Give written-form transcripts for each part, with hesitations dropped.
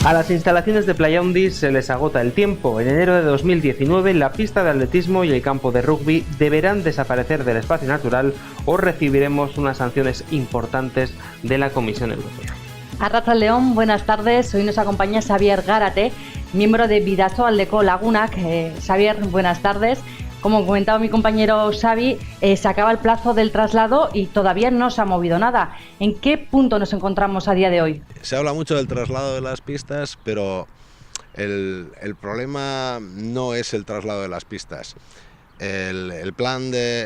A las instalaciones de Playa Undi se les agota el tiempo. En enero de 2019, la pista de atletismo y el campo de rugby deberán desaparecer del espacio natural o recibiremos unas sanciones importantes de la Comisión Europea. Arratsaldeon, buenas tardes. Hoy nos acompaña Xavier Gárate, miembro de Bidasoa Aldeko Lagunak. Xavier, buenas tardes. Como comentaba mi compañero Xavi, se acaba el plazo del traslado y todavía no se ha movido nada. ¿En qué punto nos encontramos a día de hoy? Se habla mucho del traslado de las pistas, pero el problema no es el traslado de las pistas. El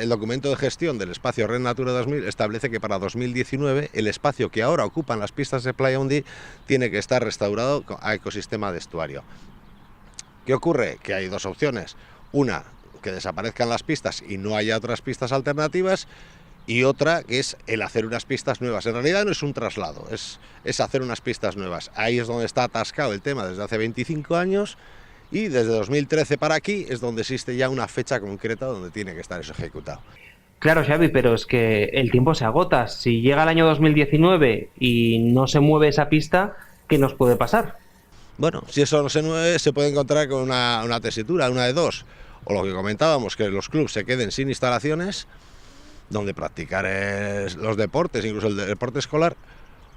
documento de gestión del espacio Red Natura 2000 establece que para 2019 el espacio que ahora ocupan las pistas de Playa Undi tiene que estar restaurado a ecosistema de estuario. ¿Qué ocurre? Que hay dos opciones. Una, que desaparezcan las pistas y no haya otras pistas alternativas, y otra que es el hacer unas pistas nuevas. En realidad no es un traslado, es hacer unas pistas nuevas. Ahí es donde está atascado el tema desde hace 25 años y desde 2013 para aquí es donde existe ya una fecha concreta donde tiene que estar eso ejecutado. Claro, Xavi, pero es que el tiempo se agota. Si llega el año 2019 y no se mueve esa pista, ¿qué nos puede pasar? Bueno, si eso no se mueve, se puede encontrar con una tesitura, una de dos. O lo que comentábamos, que los clubes se queden sin instalaciones donde practicar los deportes, incluso el deporte escolar,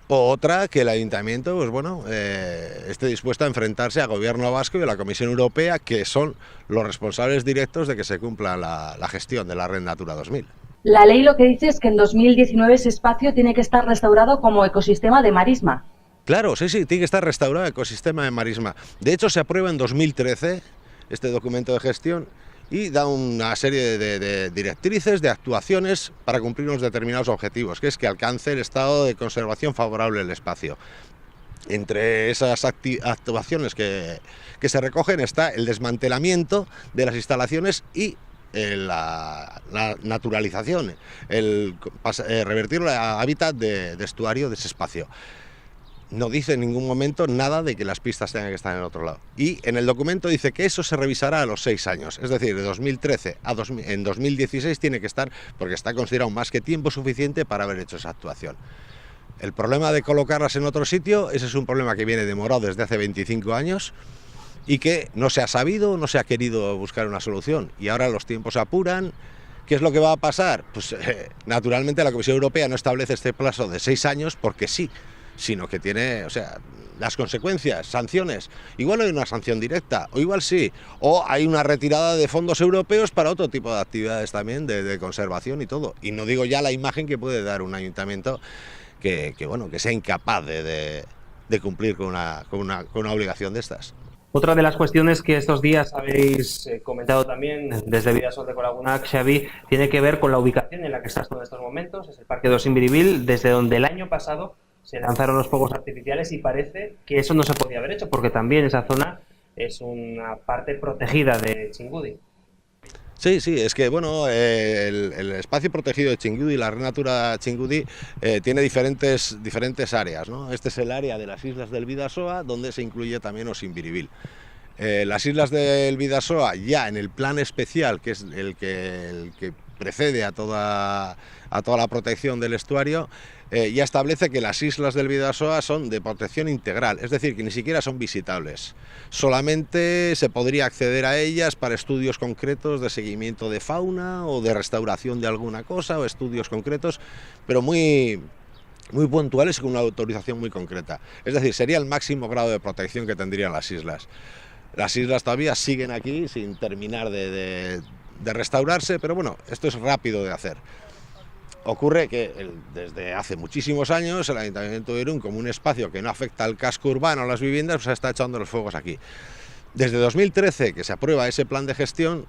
o otra, que el ayuntamiento pues bueno, esté dispuesto a enfrentarse al gobierno vasco y a la Comisión Europea, que son los responsables directos de que se cumpla la gestión de la Red Natura 2000. La ley lo que dice es que en 2019 ese espacio tiene que estar restaurado como ecosistema de marisma. Claro, sí, tiene que estar restaurado el ecosistema de marisma. De hecho, se aprueba en 2013 este documento de gestión y da una serie de directrices, de actuaciones para cumplir unos determinados objetivos, que es que alcance el estado de conservación favorable del espacio. Entre esas actuaciones que se recogen está el desmantelamiento de las instalaciones y la naturalización, revertir el hábitat de estuario de ese espacio. No dice en ningún momento nada de que las pistas tengan que estar en el otro lado. Y en el documento dice que eso se revisará a los 6 años. Es decir, de 2013 en 2016 tiene que estar, porque está considerado más que tiempo suficiente para haber hecho esa actuación. El problema de colocarlas en otro sitio, ese es un problema que viene demorado desde hace 25 años y que no se ha sabido, no se ha querido buscar una solución. Y ahora los tiempos apuran. ¿Qué es lo que va a pasar? Pues naturalmente la Comisión Europea no establece este plazo de 6 años porque sí, sino que tiene, las consecuencias, sanciones. Igual hay una sanción directa, o igual sí, o hay una retirada de fondos europeos para otro tipo de actividades también, de conservación y todo. Y no digo ya la imagen que puede dar un ayuntamiento que sea incapaz de cumplir con una obligación de estas. Otra de las cuestiones que estos días habéis comentado también desde Bidasoa Aldeko Lagunak, Xavi, tiene que ver con la ubicación en la que estás tú en estos momentos. Es el Parque de Osinbiribil, desde donde el año pasado se lanzaron los fuegos artificiales y parece que eso no se podía haber hecho porque también esa zona es una parte protegida de Txingudi. Sí, es que el espacio protegido de Txingudi, la Red Natura Txingudi, tiene diferentes áreas, ¿no? Este es el área de las islas del Bidasoa, donde se incluye también Osinbiribil. Las islas del Bidasoa, ya en el plan especial, que es el que precede a toda la protección del estuario, ya establece que las islas del Bidasoa son de protección integral, es decir, que ni siquiera son visitables. Solamente se podría acceder a ellas para estudios concretos de seguimiento de fauna o de restauración de alguna cosa o estudios concretos, pero muy puntuales y con una autorización muy concreta. Es decir, sería el máximo grado de protección que tendrían las islas. Las islas todavía siguen aquí sin terminar de restaurarse, pero bueno, esto es rápido de hacer. Ocurre que desde hace muchísimos años el Ayuntamiento de Irún, como un espacio que no afecta al casco urbano, a las viviendas, pues está echando los fuegos aquí. Desde 2013, que se aprueba ese plan de gestión,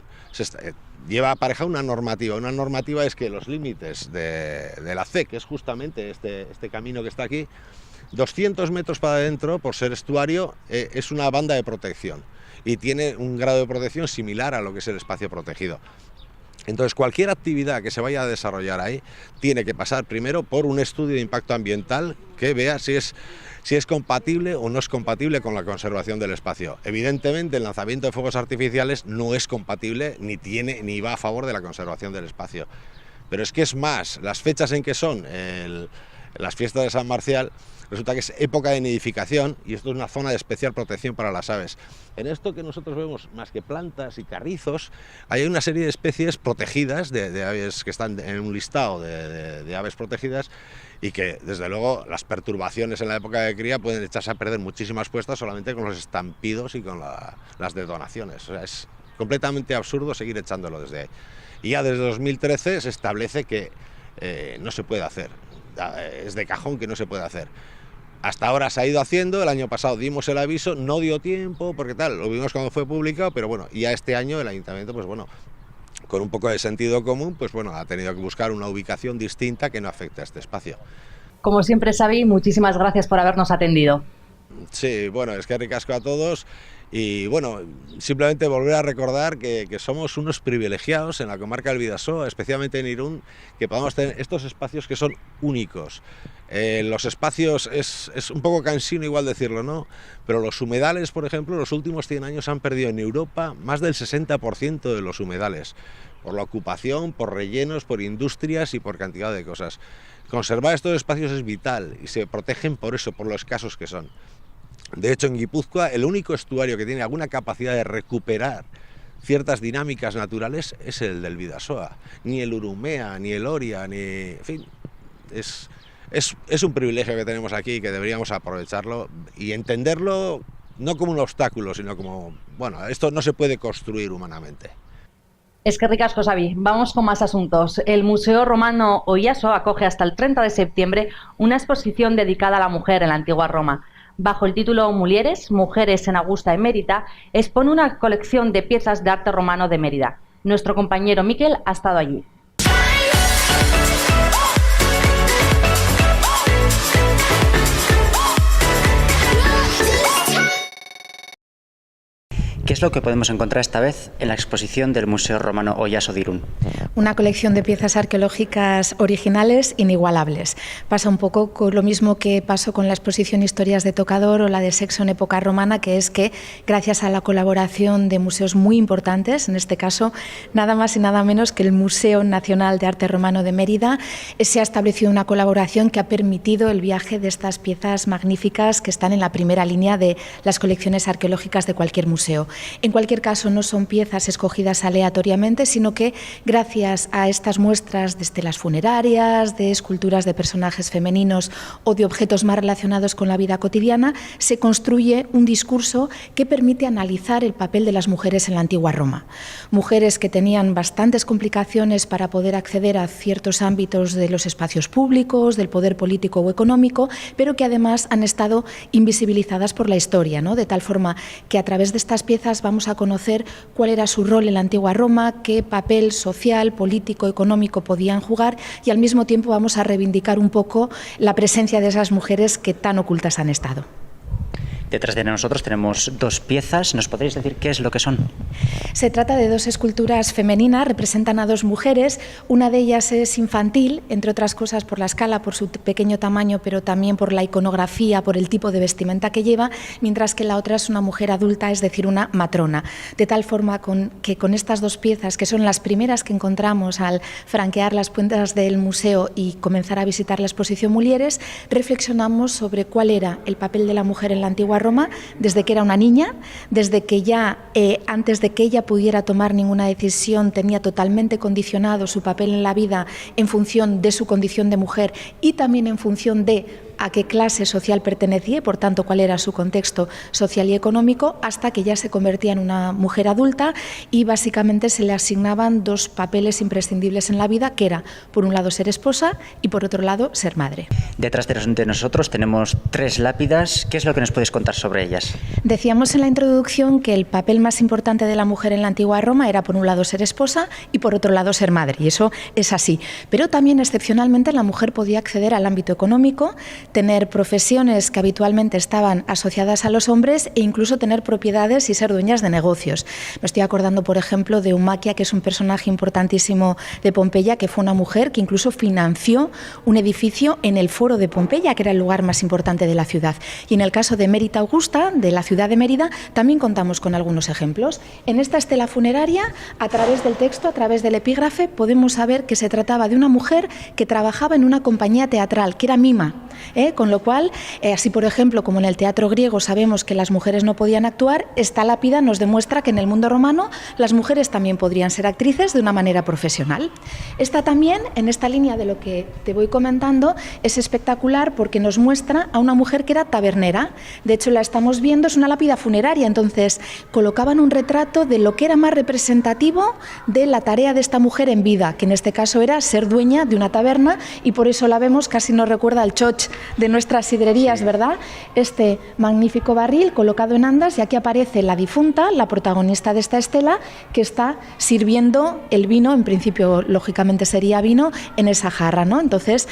lleva aparejada una normativa. Una normativa es que los límites de la C, que es justamente este camino que está aquí, 200 metros para adentro, por ser estuario, es una banda de protección y tiene un grado de protección similar a lo que es el espacio protegido. Entonces, cualquier actividad que se vaya a desarrollar ahí tiene que pasar primero por un estudio de impacto ambiental que vea si es compatible o no es compatible con la conservación del espacio. Evidentemente, el lanzamiento de fuegos artificiales no es compatible ni va a favor de la conservación del espacio. Pero es que es más, las fechas en que son, las fiestas de San Marcial, resulta que es época de nidificación y esto es una zona de especial protección para las aves. En esto que nosotros vemos, más que plantas y carrizos, hay una serie de especies protegidas, de aves que están en un listado de aves protegidas, y que desde luego las perturbaciones en la época de cría pueden echarse a perder muchísimas puestas solamente con los estampidos y con las detonaciones. O sea, es completamente absurdo seguir echándolo desde ahí. Y ya desde 2013 se establece que no se puede hacer, es de cajón que no se puede hacer. Hasta ahora se ha ido haciendo, el año pasado dimos el aviso, no dio tiempo, porque tal, lo vimos cuando fue publicado, pero bueno, ya este año el ayuntamiento, pues bueno, con un poco de sentido común, pues bueno, ha tenido que buscar una ubicación distinta que no afecte a este espacio. Como siempre, Xavi, muchísimas gracias por habernos atendido. Sí, bueno, es que ricasco a todos. Y bueno, simplemente volver a recordar que somos unos privilegiados en la comarca del Bidasoa, especialmente en Irún, que podamos tener estos espacios que son únicos. Los espacios, es un poco cansino igual decirlo, ¿no? Pero los humedales, por ejemplo, los últimos 100 años han perdido en Europa más del 60% de los humedales, por la ocupación, por rellenos, por industrias y por cantidad de cosas. Conservar estos espacios es vital y se protegen por eso, por lo escasos que son. De hecho, en Guipúzcoa, el único estuario que tiene alguna capacidad de recuperar ciertas dinámicas naturales es el del Bidasoa. Ni el Urumea, ni el Oria, ni... En fin, es un privilegio que tenemos aquí y que deberíamos aprovecharlo y entenderlo no como un obstáculo, sino como, bueno, esto no se puede construir humanamente. Es que ricasco, Xavi. Vamos con más asuntos. El Museo Romano Oyaso acoge hasta el 30 de septiembre una exposición dedicada a la mujer en la antigua Roma. Bajo el título Mulieres, Mujeres en Augusta y Mérida, expone una colección de piezas de arte romano de Mérida. Nuestro compañero Miquel ha estado allí. ¿Qué es lo que podemos encontrar esta vez en la exposición del Museo Romano Oyaso de Irún? Una colección de piezas arqueológicas originales inigualables. Pasa un poco con lo mismo que pasó con la exposición Historias de Tocador o la de Sexo en época romana, que es que gracias a la colaboración de museos muy importantes, en este caso nada más y nada menos que el Museo Nacional de Arte Romano de Mérida, se ha establecido una colaboración que ha permitido el viaje de estas piezas magníficas que están en la primera línea de las colecciones arqueológicas de cualquier museo. En cualquier caso, no son piezas escogidas aleatoriamente, sino que gracias a estas muestras de estelas funerarias, de esculturas de personajes femeninos o de objetos más relacionados con la vida cotidiana, se construye un discurso que permite analizar el papel de las mujeres en la antigua Roma. Mujeres que tenían bastantes complicaciones para poder acceder a ciertos ámbitos de los espacios públicos, del poder político o económico, pero que además han estado invisibilizadas por la historia, ¿no? De tal forma que a través de estas piezas vamos a conocer cuál era su rol en la antigua Roma, qué papel social, político, económico podían jugar y al mismo tiempo vamos a reivindicar un poco la presencia de esas mujeres que tan ocultas han estado. Detrás de nosotros tenemos dos piezas. ¿Nos podéis decir qué es lo que son? Se trata de dos esculturas femeninas, representan a dos mujeres. Una de ellas es infantil, entre otras cosas por la escala, por su pequeño tamaño, pero también por la iconografía, por el tipo de vestimenta que lleva, mientras que la otra es una mujer adulta, es decir, una matrona. De tal forma que con estas dos piezas, que son las primeras que encontramos al franquear las puertas del museo y comenzar a visitar la exposición Mulieres, reflexionamos sobre cuál era el papel de la mujer en la antigua Roma desde que era una niña, desde que ya antes de que ella pudiera tomar ninguna decisión tenía totalmente condicionado su papel en la vida en función de su condición de mujer y también en función de a qué clase social pertenecía y, por tanto, cuál era su contexto social y económico, hasta que ya se convertía en una mujer adulta y básicamente se le asignaban dos papeles imprescindibles en la vida, que era, por un lado, ser esposa y, por otro lado, ser madre. Detrás de nosotros tenemos tres lápidas. ¿Qué es lo que nos puedes contar sobre ellas? Decíamos en la introducción que el papel más importante de la mujer en la antigua Roma era, por un lado, ser esposa y, por otro lado, ser madre, y eso es así. Pero también, excepcionalmente, la mujer podía acceder al ámbito económico, tener profesiones que habitualmente estaban asociadas a los hombres e incluso tener propiedades y ser dueñas de negocios. Me estoy acordando, por ejemplo, de Eumaquia, que es un personaje importantísimo de Pompeya, que fue una mujer que incluso financió un edificio en el Foro de Pompeya, que era el lugar más importante de la ciudad. Y en el caso de Mérida Augusta, de la ciudad de Mérida, también contamos con algunos ejemplos. En esta estela funeraria, a través del texto, a través del epígrafe, podemos saber que se trataba de una mujer que trabajaba en una compañía teatral, que era mima, con lo cual, así por ejemplo, como en el teatro griego sabemos que las mujeres no podían actuar, esta lápida nos demuestra que en el mundo romano las mujeres también podrían ser actrices de una manera profesional. Esta también, en esta línea de lo que te voy comentando, es espectacular porque nos muestra a una mujer que era tabernera. De hecho, la estamos viendo, es una lápida funeraria, entonces colocaban un retrato de lo que era más representativo de la tarea de esta mujer en vida, que en este caso era ser dueña de una taberna, y por eso la vemos, casi nos recuerda al choch de nuestras sidrerías, ¿verdad? Este magnífico barril colocado en andas, y aquí aparece la difunta, la protagonista de esta estela, que está sirviendo el vino, en principio lógicamente sería vino, en esa jarra, ¿no? Entonces,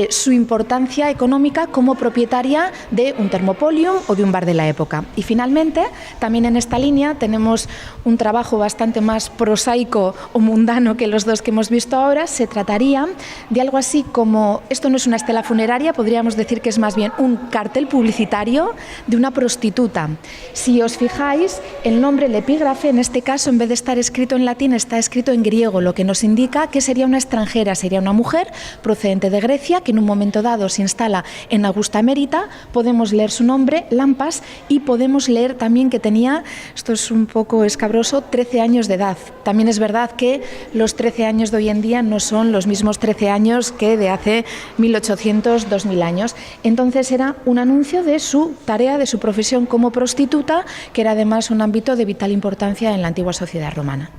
su importancia económica como propietaria de un termopolium o de un bar de la época. Y finalmente, también en esta línea tenemos un trabajo bastante más prosaico o mundano que los dos que hemos visto ahora. Se trataría de algo así como, esto no es una estela funeraria, podríamos decir que es más bien un cartel publicitario de una prostituta. Si os fijáis, el nombre, el epígrafe, en este caso, en vez de estar escrito en latín, está escrito en griego, lo que nos indica que sería una extranjera, sería una mujer procedente de Grecia, que en un momento dado se instala en Augusta Mérida. Podemos leer su nombre, Lampas, y podemos leer también que tenía, esto es un poco escabroso, 13 años de edad. También es verdad que los 13 años de hoy en día no son los mismos 13 años que de hace 1800, 2000 años. Entonces era un anuncio de su tarea, de su profesión como prostituta, que era además un ámbito de vital importancia en la antigua sociedad romana.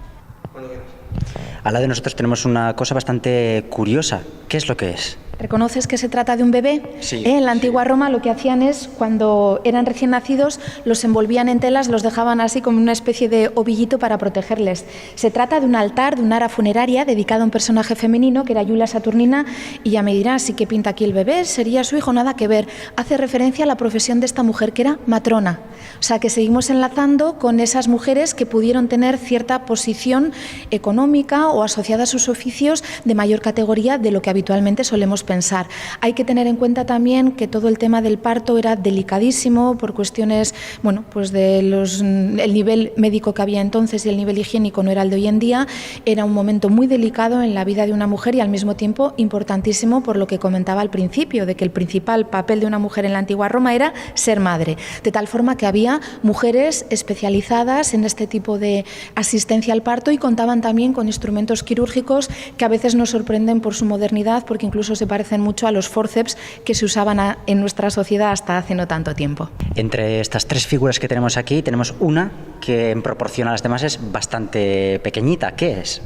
Al lado de nosotros tenemos una cosa bastante curiosa. ¿Qué es lo que es? ¿Reconoces que se trata de un bebé? Sí. En la antigua Roma lo que hacían es, cuando eran recién nacidos, los envolvían en telas, los dejaban así como una especie de ovillito para protegerles. Se trata de un altar, de un ara funeraria dedicado a un personaje femenino que era Iulia Saturnina, y ya me dirás, ¿sí qué pinta aquí el bebé? ¿Sería su hijo? Nada que ver. Hace referencia a la profesión de esta mujer, que era matrona. O sea, que seguimos enlazando con esas mujeres que pudieron tener cierta posición económica o asociada a sus oficios de mayor categoría de lo que habitualmente solemos pensar. Hay que tener en cuenta también que todo el tema del parto era delicadísimo por cuestiones, bueno, pues el nivel médico que había entonces y el nivel higiénico no era el de hoy en día. Era un momento muy delicado en la vida de una mujer y al mismo tiempo importantísimo por lo que comentaba al principio, de que el principal papel de una mujer en la antigua Roma era ser madre, de tal forma que había mujeres especializadas en este tipo de asistencia al parto y contaban también con instrumentos quirúrgicos que a veces nos sorprenden por su modernidad, porque incluso se parecen mucho a los forceps que se usaban en nuestra sociedad hasta hace no tanto tiempo. Entre estas tres figuras que tenemos aquí, tenemos una que en proporción a las demás es bastante pequeñita. ¿Qué es?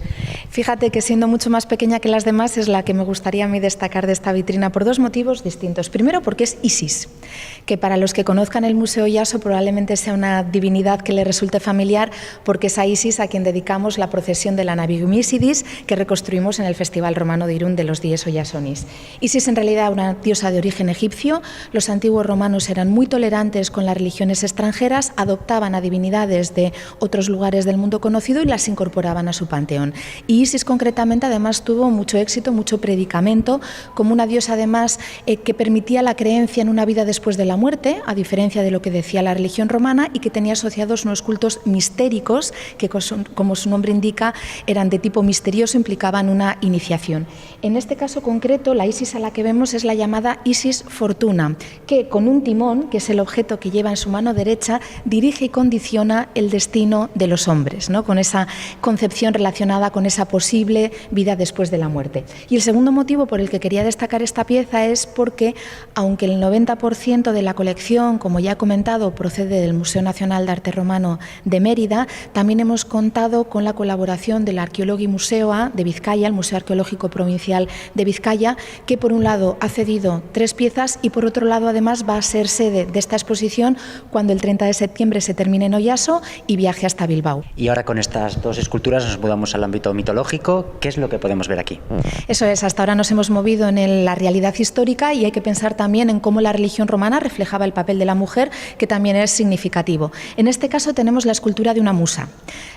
Fíjate que siendo mucho más pequeña que las demás es la que me gustaría a mí destacar de esta vitrina por dos motivos distintos. Primero, porque es Isis, que para los que conozcan el Museo Iaso probablemente sea una divinidad que le resulte familiar, porque es a Isis a quien dedicamos la procesión de la Navigium Isidis que reconstruimos en el Festival Romano de Irún de los Dies Iasonis. Isis en realidad era una diosa de origen egipcio. Los antiguos romanos eran muy tolerantes con las religiones extranjeras, adoptaban a divinidades de otros lugares del mundo conocido y las incorporaban a su panteón. Y Isis concretamente además tuvo mucho éxito, mucho predicamento, como una diosa además que permitía la creencia en una vida después de la muerte, a diferencia de lo que decía la religión romana, y que tenía asociados unos cultos mistéricos que, como su nombre indica, eran de tipo misterioso, implicaban una iniciación. En este caso concreto, la Isis a la que vemos es la llamada Isis Fortuna, que con un timón, que es el objeto que lleva en su mano derecha, dirige y condiciona el destino de los hombres, ¿no? Con esa concepción relacionada con esa posible vida después de la muerte. Y el segundo motivo por el que quería destacar esta pieza es porque, aunque el 90% de la colección, como ya he comentado, procede del Museo Nacional de Arte Romano de Mérida, también hemos contado con la colaboración del Arqueologi Museoa de Vizcaya, el Museo Arqueológico Provincial de Vizcaya, que por un lado ha cedido 3 piezas y por otro lado además va a ser sede de esta exposición cuando el 30 de septiembre se termine en Oyaso y viaje hasta Bilbao. Y ahora con estas 2 esculturas nos mudamos al ámbito mitológico. ¿Qué es lo que podemos ver aquí? Eso es, hasta ahora nos hemos movido en la realidad histórica y hay que pensar también en cómo la religión romana reflejaba el papel de la mujer, que también es significativo. En este caso tenemos la escultura de una musa.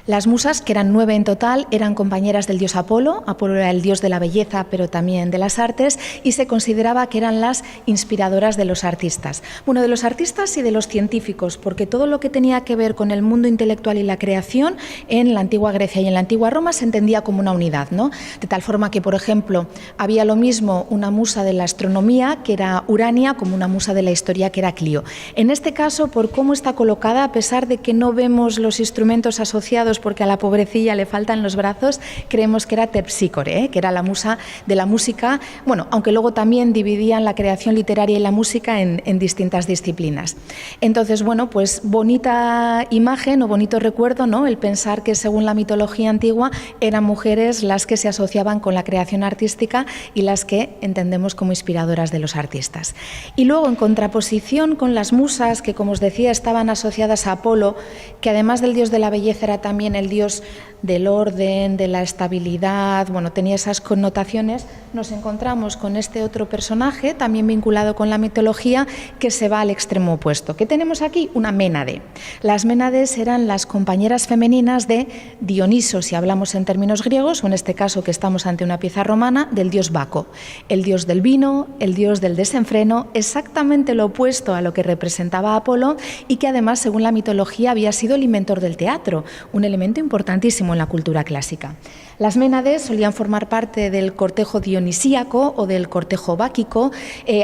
Las musas, que eran 9 en total, eran compañeras del dios Apolo. Apolo era el dios de la belleza, pero también de las artes, y se consideraba que eran las inspiradoras de los artistas. Bueno, de los artistas y de los científicos, porque todo lo que tenía que ver con el mundo intelectual y la creación en la antigua Grecia y en la antigua Roma se entendía como una unidad, ¿no? De tal forma que, por ejemplo, había lo mismo una musa de la astronomía, que era Urania, como una musa de la historia, que era Clio. En este caso, por cómo está colocada, a pesar de que no vemos los instrumentos asociados porque a la pobrecilla le faltan los brazos, creemos que era Terpsícore, que era la musa de la música, bueno, aunque luego también dividían la creación literaria y la música en distintas disciplinas. Entonces, bueno, pues bonita imagen o bonito recuerdo, ¿no? El pensar que según la mitología antigua eran mujeres las que se asociaban con la creación artística y las que entendemos como inspiradoras de los artistas. Y luego, en contraposición con las musas, que como os decía estaban asociadas a Apolo, que además del dios de la belleza era también el dios del orden, de la estabilidad, bueno, tenía esas connotaciones, nos encontramos con este otro personaje, también vinculado con la mitología, que se va al extremo opuesto. ¿Qué tenemos aquí? Una Ménade. Las Ménades eran las compañeras femeninas de Dioniso, si hablamos en términos griegos, o en este caso que estamos ante una pieza romana, del dios Baco, el dios del vino, el dios del desenfreno, exactamente lo opuesto a lo que representaba Apolo y que además, según la mitología, había sido el inventor del teatro, un elemento importantísimo en la cultura clásica. Las Ménades solían formar parte del cortejo dionisíaco o del cortejo báquico,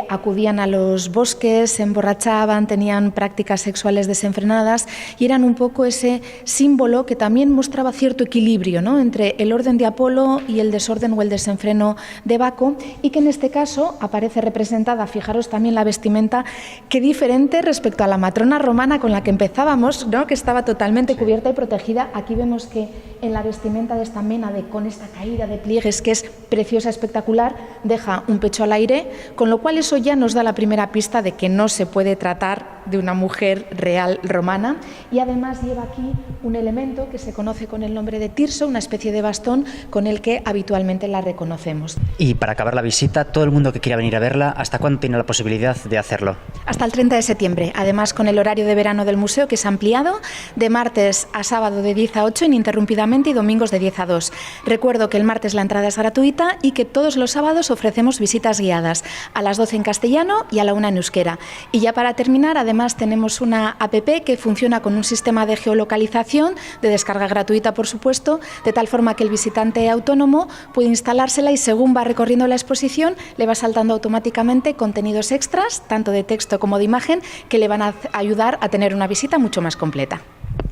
acudían a los bosques, se emborrachaban, tenían prácticas sexuales desenfrenadas y eran un poco ese símbolo que también mostraba cierto equilibrio, ¿no?, entre el orden de Apolo y el desorden o el desenfreno de Baco, y que en este caso aparece representada, fijaros también la vestimenta, qué diferente respecto a la matrona romana con la que empezábamos, ¿no?, que estaba totalmente cubierta y protegida. Aquí vemos que en la vestimenta de esta Ménade, con esta caída de pliegues que es preciosa, espectacular, deja un pecho al aire, con lo cual eso ya nos da la primera pista de que no se puede tratar de una mujer real romana, y además lleva aquí un elemento que se conoce con el nombre de tirso, una especie de bastón con el que habitualmente la reconocemos. Y para acabar la visita, todo el mundo que quiera venir a verla, ¿hasta cuándo tiene la posibilidad de hacerlo? Hasta el 30 de septiembre, además con el horario de verano del museo, que es ampliado, de martes a sábado de 10 a 8 ininterrumpidamente y domingos de 10 a 2. Recuerdo que el martes la entrada es gratuita y que todos los sábados ofrecemos visitas guiadas, a las 12 en castellano y a la 1 en euskera. Y ya para terminar, además tenemos una app que funciona con un sistema de geolocalización, de descarga gratuita por supuesto, de tal forma que el visitante autónomo puede instalársela y según va recorriendo la exposición le va saltando automáticamente contenidos extras, tanto de texto como de imagen, que le van a ayudar a tener una visita mucho más completa.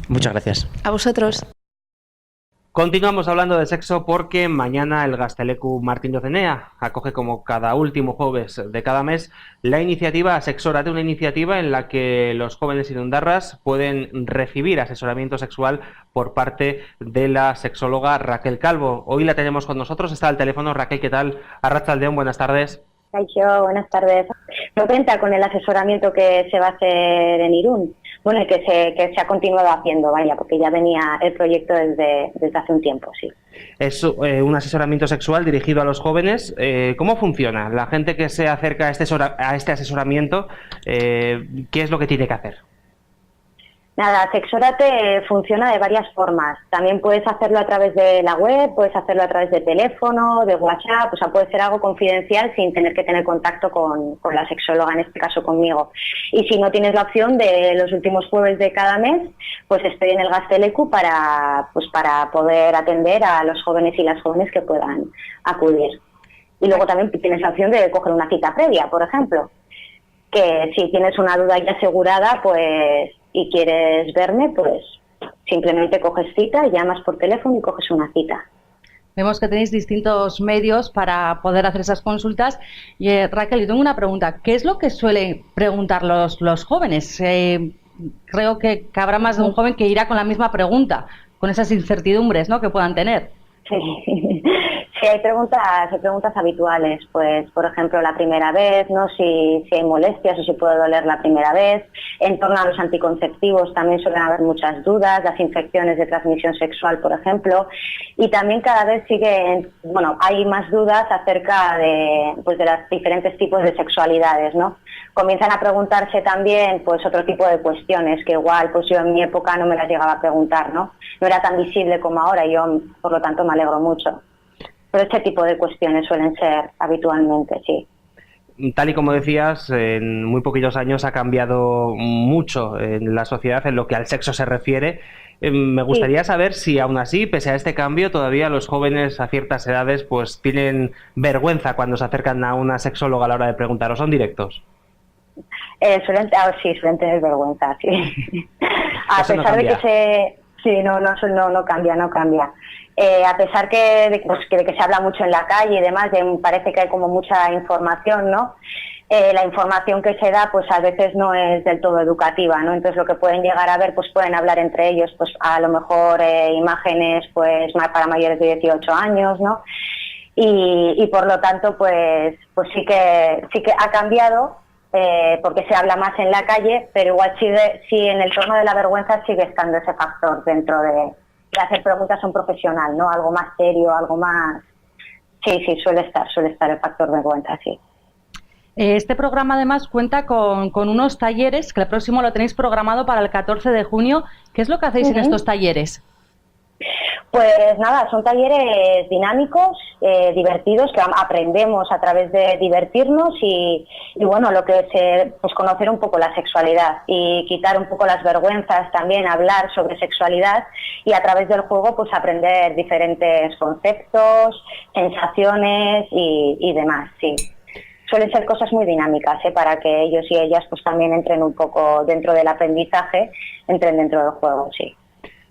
Muchas gracias. A vosotros. Continuamos hablando de sexo porque mañana el Gazteleku Martín Docenea acoge, como cada último jueves de cada mes, la iniciativa Asexórate, una iniciativa en la que los jóvenes irundarras pueden recibir asesoramiento sexual por parte de la sexóloga Raquel Calvo. Hoy la tenemos con nosotros, está al teléfono. Raquel, ¿qué tal? Arratsaldeon, buenas tardes. Kaixo, buenas tardes. No cuenta con el asesoramiento que se va a hacer en Irún, bueno, que se ha continuado haciendo, vaya, porque ya venía el proyecto desde hace un tiempo, sí. Es un asesoramiento sexual dirigido a los jóvenes. ¿Cómo funciona? La gente que se acerca a este asesoramiento, ¿qué es lo que tiene que hacer? Nada, Asexórate funciona de varias formas. También puedes hacerlo a través de la web, puedes hacerlo a través de teléfono, de WhatsApp, o sea, puede ser algo confidencial sin tener que tener contacto con la sexóloga, en este caso conmigo. Y si no tienes la opción de los últimos jueves de cada mes, pues estoy en el Gazteleku para poder atender a los jóvenes y las jóvenes que puedan acudir. Y luego también tienes la opción de coger una cita previa, por ejemplo, que si tienes una duda ya asegurada, pues y quieres verme, pues simplemente coges cita, llamas por teléfono y coges una cita. Vemos que tenéis distintos medios para poder hacer esas consultas. Y, Raquel, yo tengo una pregunta. ¿Qué es lo que suelen preguntar los jóvenes? Creo que habrá más de un joven que irá con la misma pregunta, con esas incertidumbres, ¿no?, que puedan tener. Sí, Sí, hay preguntas habituales, pues por ejemplo la primera vez, ¿no? Si hay molestias o si puede doler la primera vez. En torno a los anticonceptivos también suelen haber muchas dudas, las infecciones de transmisión sexual, por ejemplo, y también cada vez hay más dudas acerca de los diferentes tipos de sexualidades, ¿no? Comienzan a preguntarse también pues otro tipo de cuestiones que igual pues yo en mi época no me las llegaba a preguntar, ¿no? No era tan visible como ahora y yo por lo tanto me alegro mucho. Pero este tipo de cuestiones suelen ser habitualmente, sí. Tal y como decías, en muy poquitos años ha cambiado mucho en la sociedad en lo que al sexo se refiere. Me gustaría saber si aún así, pese a este cambio, todavía los jóvenes a ciertas edades pues tienen vergüenza cuando se acercan a una sexóloga a la hora de preguntar, o son directos. Suelen tener vergüenza, sí. A Eso pesar de que no cambia. A pesar de que se habla mucho en la calle y demás, parece que hay como mucha información, ¿no? La información que se da pues a veces no es del todo educativa, ¿no? Entonces lo que pueden llegar a ver pues pueden hablar entre ellos pues a lo mejor imágenes pues para mayores de 18 años, ¿no? Y por lo tanto pues sí que ha cambiado porque se habla más en la calle, pero igual sí en el tono de la vergüenza sigue estando ese factor dentro de hacer preguntas a un profesional, ¿no? Algo más serio, algo más... Sí, suele estar el factor vergüenza, sí. Este programa además cuenta con unos talleres, que el próximo lo tenéis programado para el 14 de junio. ¿Qué es lo que hacéis en estos talleres? Pues nada, son talleres dinámicos, divertidos, que aprendemos a través de divertirnos y bueno, lo que es pues conocer un poco la sexualidad y quitar un poco las vergüenzas, también hablar sobre sexualidad y a través del juego pues aprender diferentes conceptos, sensaciones y demás, sí. Suelen ser cosas muy dinámicas, para que ellos y ellas pues también entren un poco dentro del aprendizaje, entren dentro del juego, sí.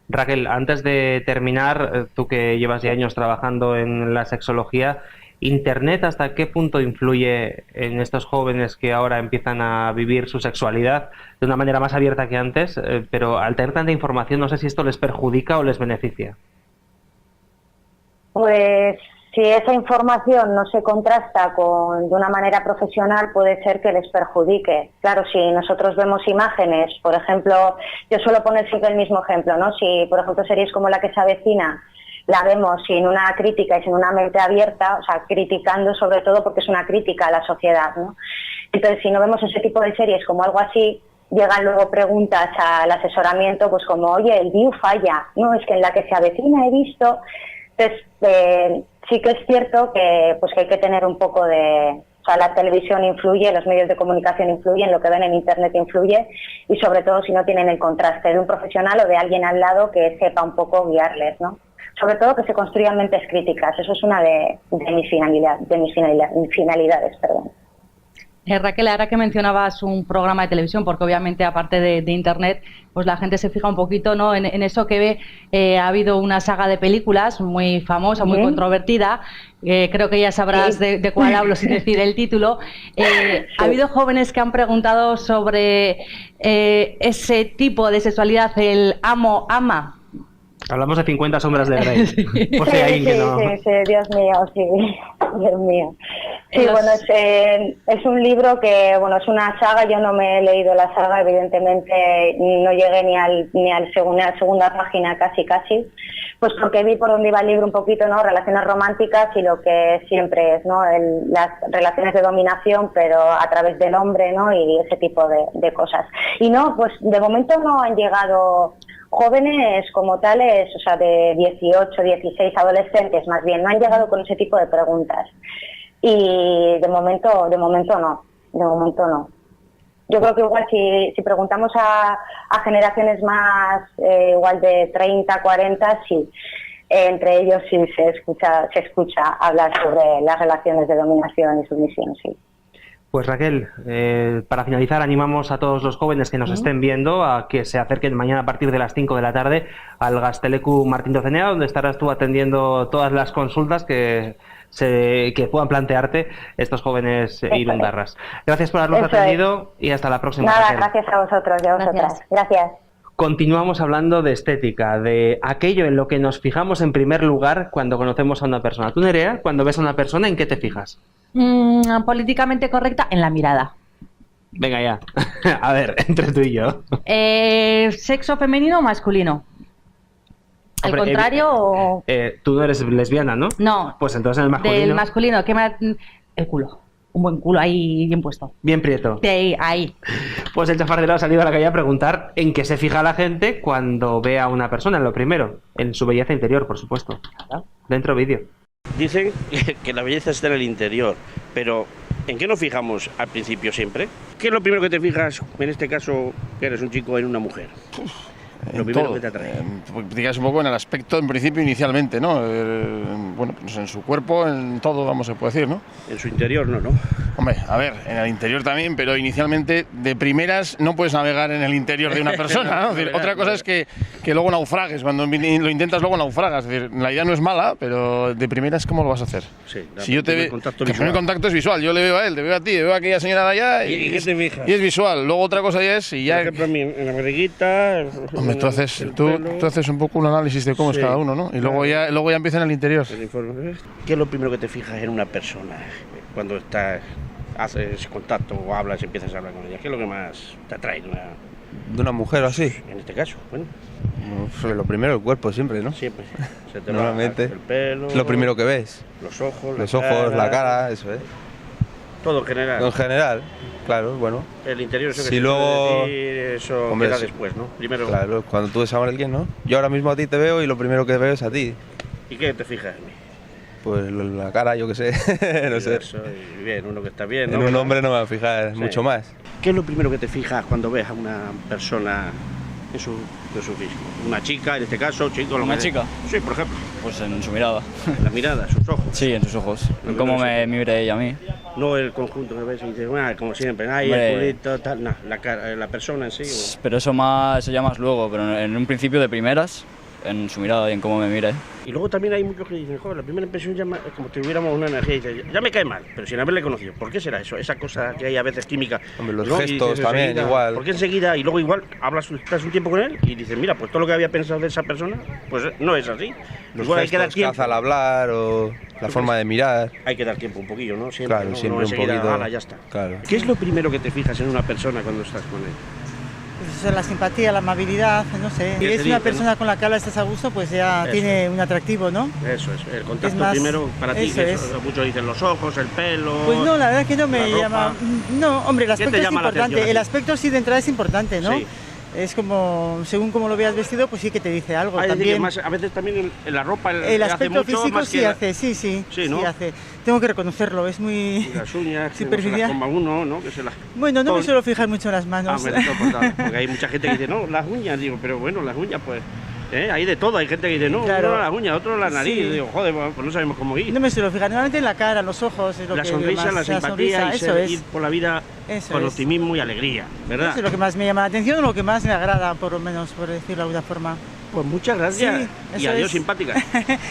Raquel, antes de terminar, tú que llevas ya años trabajando en la sexología, ¿Internet hasta qué punto influye en estos jóvenes que ahora empiezan a vivir su sexualidad de una manera más abierta que antes? Pero al tener tanta información, no sé si esto les perjudica o les beneficia. Pues si esa información no se contrasta de una manera profesional, puede ser que les perjudique. Claro, si nosotros vemos imágenes, por ejemplo, yo suelo poner siempre el mismo ejemplo, ¿no? Si, por ejemplo, series como La que se avecina, la vemos sin una crítica y sin una mente abierta, o sea, criticando sobre todo porque es una crítica a la sociedad, ¿no? Entonces, si no vemos ese tipo de series como algo así, llegan luego preguntas al asesoramiento, pues como, oye, el view falla, no, es que en La que se avecina he visto... Entonces, sí que es cierto que hay que tener un poco de... O sea, la televisión influye, los medios de comunicación influyen, lo que ven en Internet influye y sobre todo si no tienen el contraste de un profesional o de alguien al lado que sepa un poco guiarles, ¿no? Sobre todo que se construyan mentes críticas, eso es una de mis finalidades, perdón. Raquel, ahora que mencionabas un programa de televisión, porque obviamente aparte de Internet, pues la gente se fija un poquito, ¿no? en eso que ve. Ha habido una saga de películas muy famosa, muy controvertida, creo que ya sabrás de cuál hablo sin decir el título. Ha habido jóvenes que han preguntado sobre ese tipo de sexualidad, el amo-ama. Hablamos de 50 sombras de Grey. Sí, Dios mío, sí, Dios mío. Sí, bueno, es un libro que, bueno, es una saga, yo no me he leído la saga, evidentemente no llegué ni a la segunda página casi, pues porque vi por dónde iba el libro un poquito, ¿no? Relaciones románticas y lo que siempre es, ¿no? Las relaciones de dominación, pero a través del hombre, ¿no? Y ese tipo de cosas. Y no, pues de momento no han llegado... Jóvenes como tales, o sea, de 18, 16, adolescentes más bien, no han llegado con ese tipo de preguntas. Y de momento no. Yo creo que igual si preguntamos a generaciones más, igual de 30, 40, sí. Entre ellos sí se escucha hablar sobre las relaciones de dominación y sumisión, sí. Pues Raquel, para finalizar animamos a todos los jóvenes que nos estén viendo a que se acerquen mañana a partir de las 5 de la tarde al Gazteleku Martín Docenea, donde estarás tú atendiendo todas las consultas que puedan plantearte estos jóvenes irundarras. Gracias por habernos atendido y hasta la próxima. Nada, Raquel. gracias a vosotros y a vosotras. Gracias. Continuamos hablando de estética, de aquello en lo que nos fijamos en primer lugar cuando conocemos a una persona. Tú, Nerea, cuando ves a una persona, ¿en qué te fijas? Políticamente correcta, en la mirada. Venga ya, a ver, entre tú y yo. ¿Sexo femenino o masculino? ¿El Hombre, contrario o...? Tú no eres lesbiana, ¿no? No. Pues entonces en el masculino... Del masculino, el culo. Un buen culo ahí bien puesto. Bien prieto. Sí, ahí. Pues el chafardero ha salido a la calle a preguntar en qué se fija la gente cuando ve a una persona, en lo primero, en su belleza interior, por supuesto. Dentro vídeo. Dicen que la belleza está en el interior, pero ¿en qué nos fijamos al principio siempre? ¿Qué es lo primero que te fijas, en este caso, que eres un chico en una mujer? Lo primero que te atrae. Digas un poco en el aspecto, en principio, inicialmente, ¿no? Bueno, pues en su cuerpo, en todo, vamos, se puede decir, ¿no? En su interior no, ¿no? Hombre, a ver, en el interior también, pero inicialmente, de primeras, no puedes navegar en el interior de una persona, ¿no? Es decir, otra cosa es que luego naufragues, cuando lo intentas luego naufragas. Es decir, la idea no es mala, pero de primeras, ¿cómo lo vas a hacer? Sí, si yo te veo, contacto el primer contacto es visual, yo le veo a él, te veo a ti, veo a aquella señora de allá ¿Y qué te fijas? y es visual. Luego otra cosa ya es, y ya... Por ejemplo, en la barriguita... Hombre, tú haces un poco un análisis de cómo es cada uno, ¿no? Y luego ya empieza en el interior. ¿Qué es lo primero que te fijas en una persona cuando haces contacto o hablas y empiezas a hablar con ella? ¿Qué es lo que más te atrae de una mujer o así? En este caso, bueno. Lo primero, el cuerpo siempre, ¿no? Siempre. Se te Normalmente. El pelo... Lo primero que ves. Los ojos, la cara, eso es. Todo en general. En general, claro, bueno. El interior, eso que si luego... eso Hombre, queda después, ¿no? Primero... Claro, cuando tú ves a alguien, ¿no? Yo ahora mismo a ti te veo y lo primero que veo es a ti. ¿Y qué te fijas en mí? Pues la cara, yo qué sé, no sé. Eso, y bien, uno que está bien, ¿no? En un hombre no me voy a fijar mucho más. ¿Qué es lo primero que te fijas cuando ves a una persona en su físico? Una chica, en este caso, chico... ¿Una chica? Sí, por ejemplo. Pues en su mirada. En la mirada, sus ojos. Sí, en sus ojos. En cómo me mire ella a mí. No el conjunto que ves y dices, como siempre, ay, el culito, tal, no, la persona en sí. Pero eso ya más luego, pero en un principio de primeras, en su mirada y en cómo me mire. Y luego también hay muchos que dicen, joder, la primera impresión ya es como si tuviéramos una energía y dices, ya me cae mal, pero sin haberle conocido. ¿Por qué será eso? Esa cosa que hay a veces química. Hombre, los gestos también, enseguida, igual. Porque enseguida, y luego igual, estás un tiempo con él y dices, mira, pues todo lo que había pensado de esa persona, pues no es así. Los igual gestos hay que dar tiempo. que hace al hablar o la forma de mirar. Hay que dar tiempo un poquillo, ¿no? Siempre, Claro, siempre no un enseguida, poquito. "Hala, ya está". Claro. ¿Qué es lo primero que te fijas en una persona cuando estás con él? Pues la simpatía, la amabilidad, no sé. Si es una persona con la que hablas estás a gusto, pues ya tiene un atractivo, ¿no? Eso es, el contacto Es más, primero para ti. eso Muchos dicen los ojos, el pelo... Pues no, la verdad es que no me la ropa. llama... No, hombre, el ¿Qué te aspecto es llama la atención importante. a ti? El aspecto sí de entrada es importante, ¿no? Sí. Es como, según cómo lo veas vestido, pues sí que te dice algo. Hay también. Que más, a veces también en la ropa el aspecto hace mucho, físico más sí que hace, sí, ¿no? sí hace. Tengo que reconocerlo, es muy... Y las uñas, superficial. que no se las coma uno, ¿no? Que se las... Bueno, no me suelo fijar mucho en las manos. Porque hay mucha gente que dice, no, las uñas, digo, pero bueno, las uñas, pues... hay de todo, hay gente que dice, no, Claro. uno las uñas, otro la nariz, Sí. digo, joder, pues no sabemos cómo ir. No me suelo fijar, normalmente en la cara, los ojos, es lo La que sonrisa, más, la simpatía sonrisa, y eso es. ir por la vida Eso con es. optimismo y alegría, ¿verdad? Eso es lo que más me llama la atención, lo que más me agrada, por lo menos, por decirlo de alguna forma. Pues muchas gracias Sí, y eso adiós es. simpática.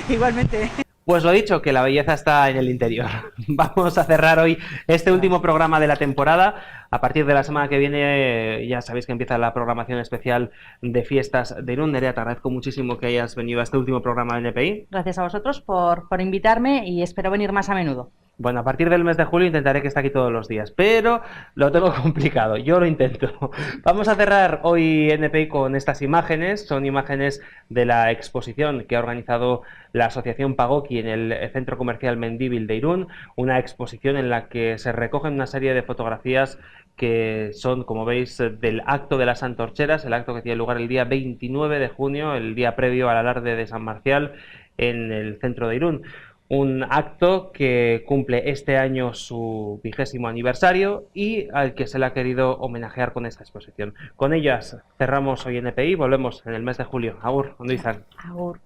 Igualmente. Pues lo dicho, que la belleza está en el interior. Vamos a cerrar hoy este último programa de la temporada. A partir de la semana que viene ya sabéis que empieza la programación especial de fiestas de Irún. Nerea, te agradezco muchísimo que hayas venido a este último programa del NPI. Gracias a vosotros por invitarme y espero venir más a menudo. Bueno, a partir del mes de julio intentaré que esté aquí todos los días, pero lo tengo complicado, yo lo intento. Vamos a cerrar hoy NPI con estas imágenes, son imágenes de la exposición que ha organizado la Asociación Pagoki en el Centro Comercial Mendíbil de Irún, una exposición en la que se recogen una serie de fotografías que son, como veis, del acto de las antorcheras, el acto que tiene lugar el día 29 de junio, el día previo al alarde de San Marcial en el centro de Irún. Un acto que cumple este año su 20º aniversario y al que se le ha querido homenajear con esta exposición. Con ellas cerramos hoy NPI, volvemos en el mes de julio. Agur, ¿dónde están? Agur.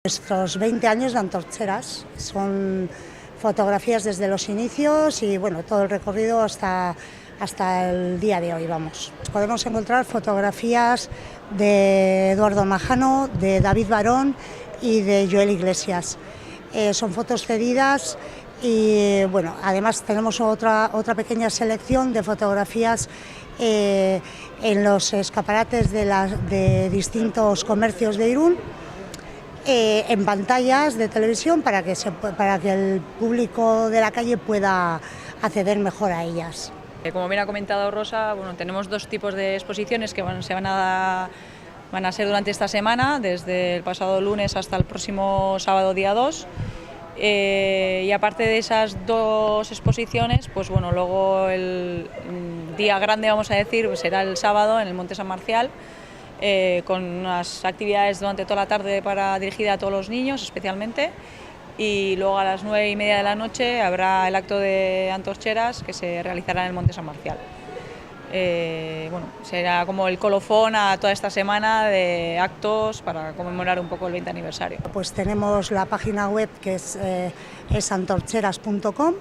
Nuestros 20 años de antorcheras son fotografías desde los inicios y bueno, todo el recorrido hasta el día de hoy, vamos. Podemos encontrar fotografías de Eduardo Majano, de David Barón y de Joel Iglesias. Son fotos cedidas y bueno, además tenemos otra pequeña selección de fotografías en los escaparates de distintos comercios de Irún, en pantallas de televisión para que el público de la calle pueda acceder mejor a ellas. Como bien ha comentado Rosa, bueno, tenemos 2 tipos de exposiciones que van a ser durante esta semana, desde el pasado lunes hasta el próximo sábado día 2. Y aparte de esas 2 exposiciones, pues bueno, luego el día grande, vamos a decir, pues será el sábado en el Monte San Marcial, con unas actividades durante toda la tarde dirigida a todos los niños especialmente, y luego a las 9:30 de la noche habrá el acto de antorcheras que se realizará en el Monte San Marcial. Bueno, será como el colofón a toda esta semana de actos para conmemorar un poco el 20 aniversario. Pues tenemos la página web que es antorcheras.com.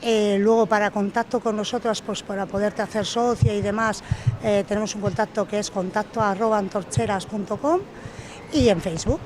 Luego para contacto con nosotros, pues para poderte hacer socia y demás, tenemos un contacto que es contacto@antorcheras.com y en Facebook.